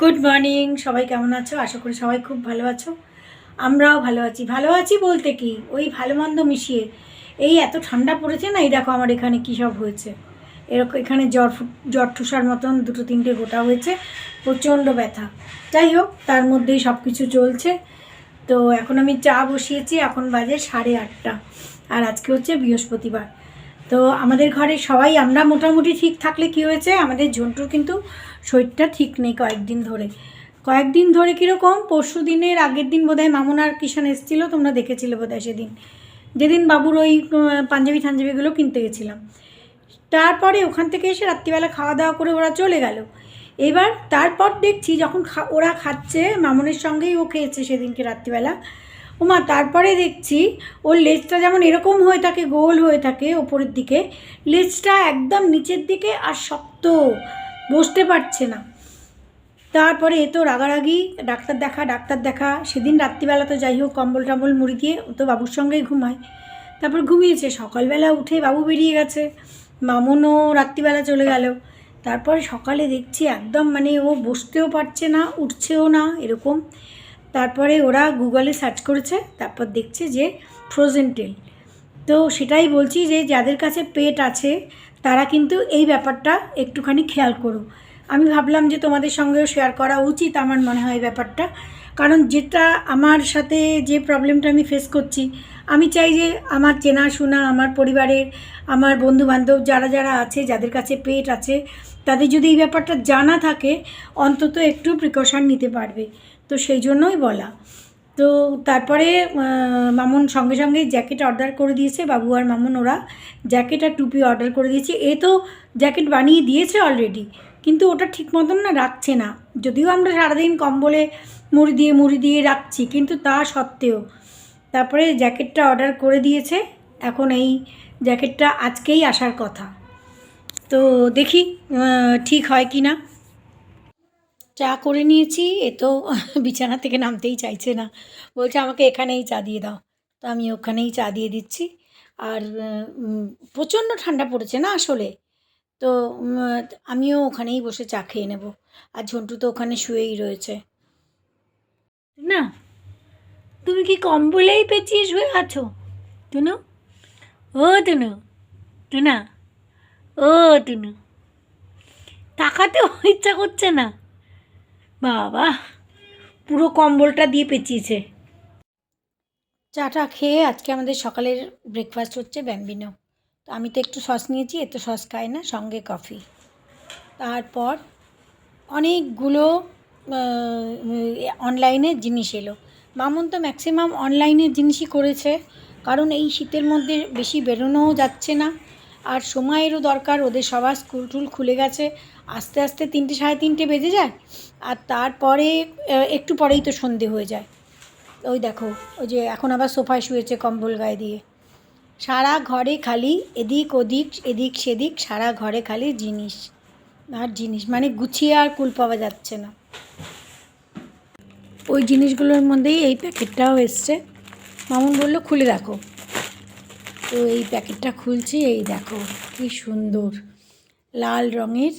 Good morning, সবাই কেমন আছো? আশা করি সবাই খুব ভালো আছো। আমরাও ভালো আছি বলতে কি, ওই ভালো মন্দ মিশিয়ে। এই এত ঠান্ডা পড়েছে না, এই দেখো আমার এখানে কী সব হয়েছে। এরকম এখানে জ্বর ঠুসার মতন দুটো তিনটে গোটা হয়েছে, প্রচণ্ড ব্যথা। যাই হোক, তার মধ্যেই সব কিছু চলছে। তো এখন আমি চা বসিয়েছি, এখন বাজে 8:30, আর আজকে হচ্ছে বৃহস্পতিবার। তো আমাদের ঘরে সবাই আমরা মোটামুটি ঠিক থাকলে কি হয়েছে, আমাদের ঝন্টুর কিন্তু শরীরটা ঠিক নেই কয়েকদিন ধরে কীরকম, পরশু দিনের আগের দিন বোধহয় মামুন আর কিষান এসেছিলো, তোমরা দেখেছিলে বোধহয় সেদিন, যেদিন বাবুর ওই পাঞ্জাবিগুলো কিনতে গেছিলাম। তারপরে ওখান থেকে এসে রাত্রিবেলা খাওয়া দাওয়া করে ওরা চলে গেল। এবার তারপর দেখছি যখন ওরা খাচ্ছে, মামুনের সঙ্গেই ও খেয়েছে সেদিনকে রাত্রিবেলা। ওমা, তারপরে দেখছি ওর লেজটা যেমন এরকম হয়ে থাকে, গোল হয়ে থাকে ওপরের দিকে, লেজটা একদম নিচের দিকে আর শক্ত, বসতে পারছে না। তারপরে এ তো রাগারাগি, ডাক্তার দেখা। সেদিন রাত্রিবেলা তো যাই হোক কম্বল টম্বল মুড়ি দিয়ে ও তো বাবুর সঙ্গেই ঘুমায়, তারপর ঘুমিয়েছে। সকালবেলা উঠে বাবু বেরিয়ে গেছে, মামুনও রাত্রিবেলা চলে গেল। তারপরে সকালে দেখছি একদম মানে ও বসতেও পারছে না, উঠছেও না, এরকম। তারপরে ওরা গুগলে সার্চ করেছে, তারপর দেখছে যে ফ্রোজেন টেল। তো সেটাই বলছি যে যাদের কাছে পেট আছে তারা কিন্তু এই ব্যাপারটা একটুখানি খেয়াল করো। আমি ভাবলাম যে তোমাদের সঙ্গেও শেয়ার করা উচিত আমার মনে হয় এই ব্যাপারটা, কারণ যেটা আমার সাথে যে প্রবলেমটা আমি ফেস করছি, আমি চাই যে আমার চেনাশোনা, আমার পরিবারের, আমার বন্ধুবান্ধব যারা আছে, যাদের কাছে পেট আছে, তাদের যদি এই ব্যাপারটা জানা থাকে, অন্তত একটু প্রিকশন নিতে পারবে। তো সেই জন্যই বলা। তো তারপরে মামুন সঙ্গে জ্যাকেট অর্ডার করে দিয়েছে, বাবু আর মামুন ওরা জ্যাকেট আর টুপি অর্ডার করে দিয়েছে। এ তো জ্যাকেট বানিয়ে দিয়েছে অলরেডি, কিন্তু ওটা ঠিক মতন না রাখছে না। যদিও আমরা সারাদিন কম্বলে মুড়ি দিয়ে রাখছি, কিন্তু তা সত্ত্বেও তারপরে জ্যাকেটটা অর্ডার করে দিয়েছে। এখন এই জ্যাকেটটা আজকেই আসার কথা, তো দেখি ঠিক হয় কি না। চা করে নিয়েছি, এ তো বিছানা থেকে নামতেই চাইছে না, বলছে আমাকে এখানেই চা দিয়ে দাও। তো আমি ওখানেই চা দিয়ে দিচ্ছি। আর প্রচণ্ড ঠান্ডা পড়েছে না আসলে, তো আমিও ওখানেই বসে চা খেয়ে নেব। আর ঝন্টু তো ওখানে শুয়েই রয়েছে। না, তুমি কি কম্বলেই পেঁচিয়ে শুয়ে আছো? টুনু, ও টুনু, টুনা, ও টুনু, তাকাতেও ইচ্ছা করছে না। বাবা, পুরো কম্বলটা দিয়ে পেঁচিয়েছে। চাটা খেয়ে আজকে আমাদের সকালের ব্রেকফাস্ট হচ্ছে ব্যাম্বিনো। তো আমি তো একটু সস নিয়েছি, এত সস খাই না, সঙ্গে কফি। তারপর অনেকগুলো অনলাইনের জিনিস এলো। মামুন তো ম্যাক্সিমাম অনলাইনের জিনিসই করেছে, কারণ এই শীতের মধ্যে বেশি বেরোনোও যাচ্ছে না, আর সময়েরও দরকার। ওদের সবার স্কুল টুল খুলে গেছে, আস্তে আস্তে 3টে সাড়ে 3টে বেজে যায়, আর তারপরে একটু পরেই তো সন্ধে হয়ে যায়। ওই দেখো, ওই যে এখন আবার সোফায় শুয়েছে কম্বল গায়ে দিয়ে। সারা ঘরে খালি এদিক ওদিক, এদিক সেদিক, সারা ঘরে খালি জিনিস আর জিনিস, মানে গুছিয়ে আর কুল পাওয়া যাচ্ছে না। ওই জিনিসগুলোর মধ্যেই এই প্যাকেটটাও এসছে। মামুন বললো খুলে দেখো, তো এই প্যাকেটটা খুলছি। এই দেখো কি সুন্দর লাল রঙের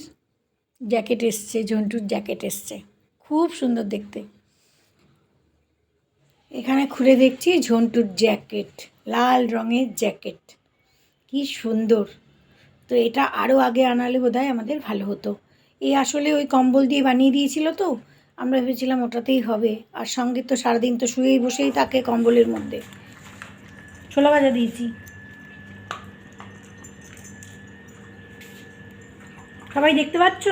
জ্যাকেট এসছে, ঝন্টুর জ্যাকেট এসছে, খুব সুন্দর দেখতে। এখানে খুলে দেখছি ঝন্টুর জ্যাকেট, লাল রঙের জ্যাকেট, কি সুন্দর। তো এটা আরও আগে আনালে বোধহয় আমাদের ভালো হতো। আসলে ওই কম্বল দিয়ে বানিয়ে দিয়েছিল, তো আমরা ভেবেছিলাম ওটাতেই হবে। আর সঙ্গে তো সারাদিন তো শুয়েই বসেই থাকে কম্বলের মধ্যে। ছোলা ভাজা দিয়েছি, সবাই দেখতে পাচ্ছ?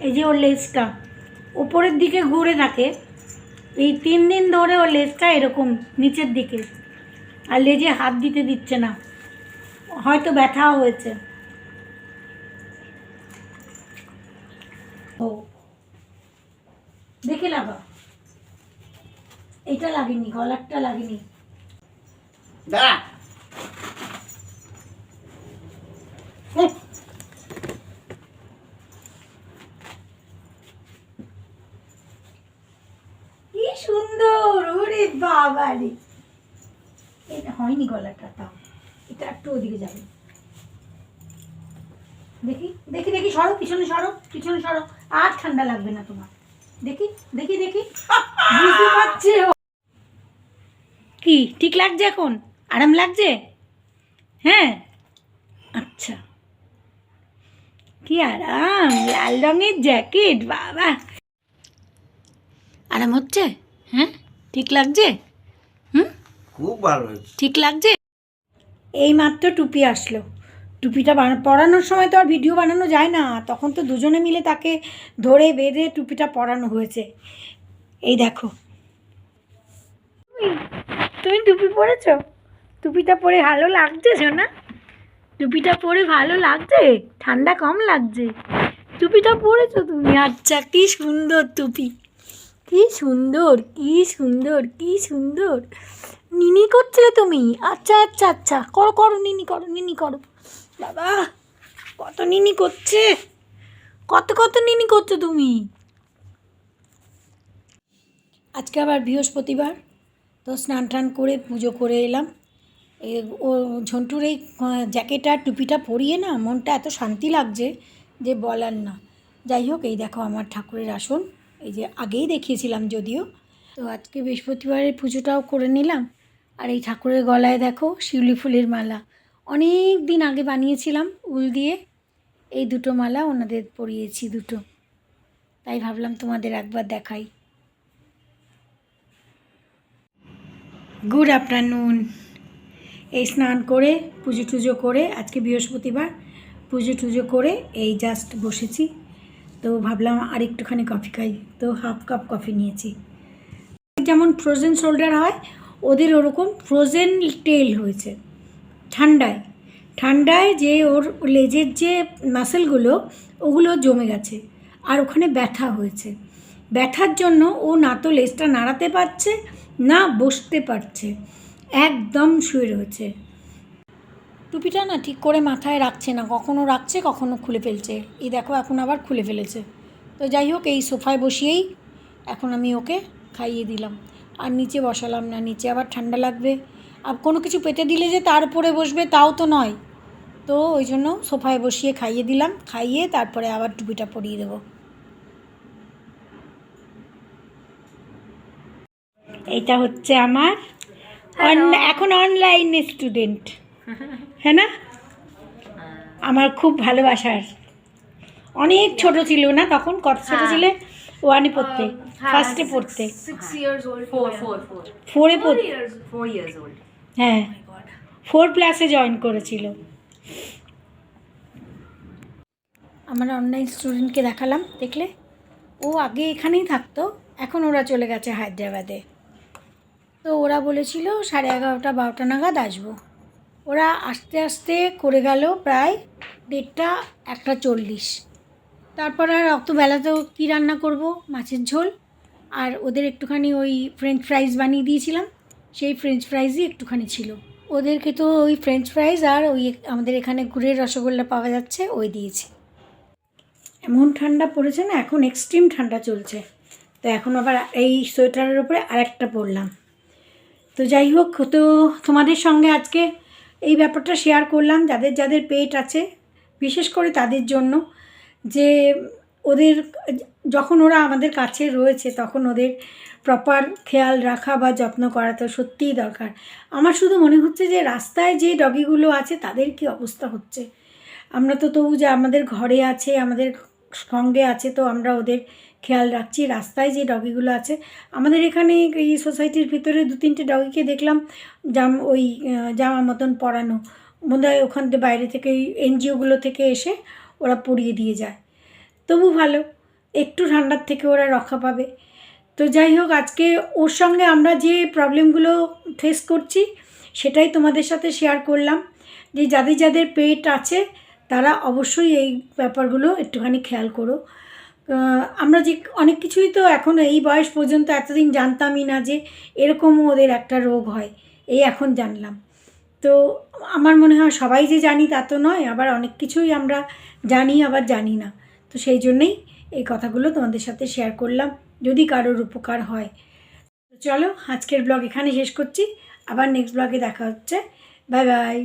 এই যে ওর লেজটা ওপরের দিকে ঘুরে থাকে, এই 3 দিন ধরে ওর লেজটা এরকম নিচের দিকে, আর লেজে হাত দিতে দিচ্ছে না, হয়তো ব্যথাও হয়েছে। ও দেখে লাগা, এটা লাগেনি, গলারটা লাগেনি। দাঁড়া, কি সুন্দর, ওরে বাবা রে, এটা হয়নি গলাটা, তাও এটা একটু ওদিকে যাবে। দেখি দেখি দেখি, সরো পিছনে, সরো পিছনে, সরো, আর ঠান্ডা লাগবে না তোমার। দেখি দেখি দেখি, বুঝতে পারছি। কি ঠিক লাগছে এখন? আরাম লাগছে? হ্যাঁ, আচ্ছা, কি আরাম, লাল রঙের জ্যাকেট, বাবা আরাম হচ্ছে? হ্যাঁ, ঠিক লাগছে? হুম, খুব ভালো হয়েছে। ঠিক লাগছে। এই মাত্র টুপি আসলো, টুপিটা পরানোর সময় তো আর ভিডিও বানানো যায় না, তখন তো দুজনে মিলে তাকে ধরে বেঁধে টুপিটা পরানো হয়েছে। এই দেখো, তুমি টুপি পরেছো? টুপিটা পরে ভালো লাগছে সোনা? টুপিটা পরে ভালো লাগছে? ঠান্ডা কম লাগছে? টুপিটা পরেছো তুমি? আচ্ছা, কি সুন্দর টুপি, কি সুন্দর, কি সুন্দর, কি সুন্দর। নিনি করছিলে তুমি? আচ্ছা আচ্ছা আচ্ছা, করো করো, নিনি করো, নিনি করো। বাবা, কত নিনি করছে, কত কত নিনি করছো তুমি। আজকে আবার বৃহস্পতিবার, তো স্নান টান করে পুজো করে এলাম। ও ঝন্টুর এই জ্যাকেট আর টুপিটা পরিয়ে না মনটা এত শান্তি লাগছে যে বলার না। যাই হোক, এই দেখো আমার ঠাকুরের আসন, এই যে আগেই দেখিয়েছিলাম যদিও। তো আজকে বৃহস্পতিবারের পুজোটাও করে নিলাম। আর এই ঠাকুরের গলায় দেখো শিউলি ফুলের মালা, অনেক দিন আগে বানিয়েছিলাম উল দিয়ে। এই দুটো মালা ওনাদের পরিয়েছি, দুটো, তাই ভাবলাম তোমাদের একবার দেখাই। Good afternoon. এই স্নান করে পুজো টুজো করে, আজকে বৃহস্পতিবার, পুজো টুজো করে এই জাস্ট বসেছি। তো ভাবলাম আর একটুখানি কফি খাই, তো হাফ কাপ কফি নিয়েছি। যেমন ফ্রোজেন শোল্ডার হয়, ওদের ওরকম ফ্রোজেন টেল হয়েছে। ঠান্ডায় ঠান্ডায় যে ওর লেজের যে মাসেলগুলো ওগুলো জমে গেছে, আর ওখানে ব্যথা হয়েছে। ব্যথার জন্য ও না তো লেজটা নাড়াতে পারছে, না বসতে পারছে, একদম শুয়ে রয়েছে। টুপিটা না ঠিক করে মাথায় রাখছে না, কখনো রাখছে কখনো খুলে ফেলছে। এই দেখো এখন আবার খুলে ফেলেছে। তো যাই হোক, এই সোফায় বসিয়েই এখন আমি ওকে খাইয়ে দিলাম, আর নিচে বসালাম না, নিচে আবার ঠান্ডা লাগবে। আর কোনো কিছু পেটে দিলে যে তার উপরে বসবে তাও তো নয়, তো ওই জন্য সোফায় বসিয়ে খাইয়ে দিলাম, খাইয়ে তারপরে আবার টুপিটা পরিয়ে দেবো। এইটা হচ্ছে আমার এখন অনলাইন স্টুডেন্ট, হ্যাঁ না? আমার খুব ভালোবাসার। অনেক ছোট ছিল না তখন? কত ছোট ছিলে? ওয়ানে পড়তে, ফার্স্টে পড়তে, 6 years old. Four. ফোরে পড়তে, 4 years old. হ্যাঁ 4 ক্লাসে জয়েন করেছিল। আমার অনলাইন স্টুডেন্টকে দেখালাম, দেখলে? ও আগে এখানেই থাকতো, এখন ওরা চলে গেছে হায়দ্রাবাদে। তো ওরা বলেছিল 11:30 12টা নাগাদ আসবো। ওরা আস্তে আস্তে করে গেল প্রায় 1:30 1:40। তারপর আর অত বেলাতেও কী রান্না করব, মাছের ঝোল, আর ওদের একটুখানি ওই ফ্রেঞ্চ ফ্রাইজ বানিয়ে দিয়েছিলাম, সেই ফ্রেঞ্চ ফ্রাইজই একটুখানি ছিল। ওদেরকে তো ওই ফ্রেঞ্চ ফ্রাইজ আর ওই আমাদের এখানে গুড়ের রসগোল্লা পাওয়া যাচ্ছে, ওই দিয়েছি। এমন ঠান্ডা পড়েছে না, এখন এক্সট্রিম ঠান্ডা চলছে। তো এখন আবার এই সোয়েটারের উপরে আরেকটা পরলাম। তো যাই হোক, তো তোমাদের সঙ্গে আজকে এই ব্যাপারটা শেয়ার করলাম, যাদের যাদের পেট আছে বিশেষ করে তাদের জন্য, যে ওদের যখন ওরা আমাদের কাছে রয়েছে তখন ওদের প্রপার খেয়াল রাখা বা যত্ন করা তো সত্যিই দরকার। আমার শুধু মনে হচ্ছে যে রাস্তায় যে ডগিগুলো আছে তাদের কি অবস্থা হচ্ছে। আমরা তো তবু যে আমাদের ঘরে আছে, আমাদের সঙ্গে আছে, তো আমরা ওদের খেয়াল রাখছি। রাস্তায় যে ডগিগুলো আছে, আমাদের এখানে এই সোসাইটির ভিতরে 2-3টে ডগিকে দেখলাম ওই জামা মতন পরানো, বোধহয় ওখান থেকে বাইরে থেকে এনজিওগুলো থেকে এসে ওরা পরিয়ে দিয়ে যায়। তবু ভালো, একটু ঠান্ডার থেকে ওরা রক্ষা পাবে। তো যাই হোক, আজকে ওর সঙ্গে আমরা যে প্রবলেমগুলো ফেস করছি সেটাই তোমাদের সাথে শেয়ার করলাম, যে যাদের যাদের পেট আছে তারা অবশ্যই এই ব্যাপারগুলো একটুখানি খেয়াল করো। আমরা যে অনেক কিছুই তো এখন এই বয়স পর্যন্ত এতদিন জানতামই না যে এরকমও ওদের একটা রোগ হয়, এই এখন জানলাম। তো আমার মনে হয় সবাই যে জানি তা তো নয়, আবার অনেক কিছুই আমরা জানি আবার জানি না। তো সেই জন্যেই এই কথাগুলো তোমাদের সাথে শেয়ার করলাম, যদি কারোর উপকার হয়। তো চলো, আজকের ব্লগ এখানে শেষ করছি, আবার নেক্সট ব্লগে দেখা হচ্ছে। Bye bye.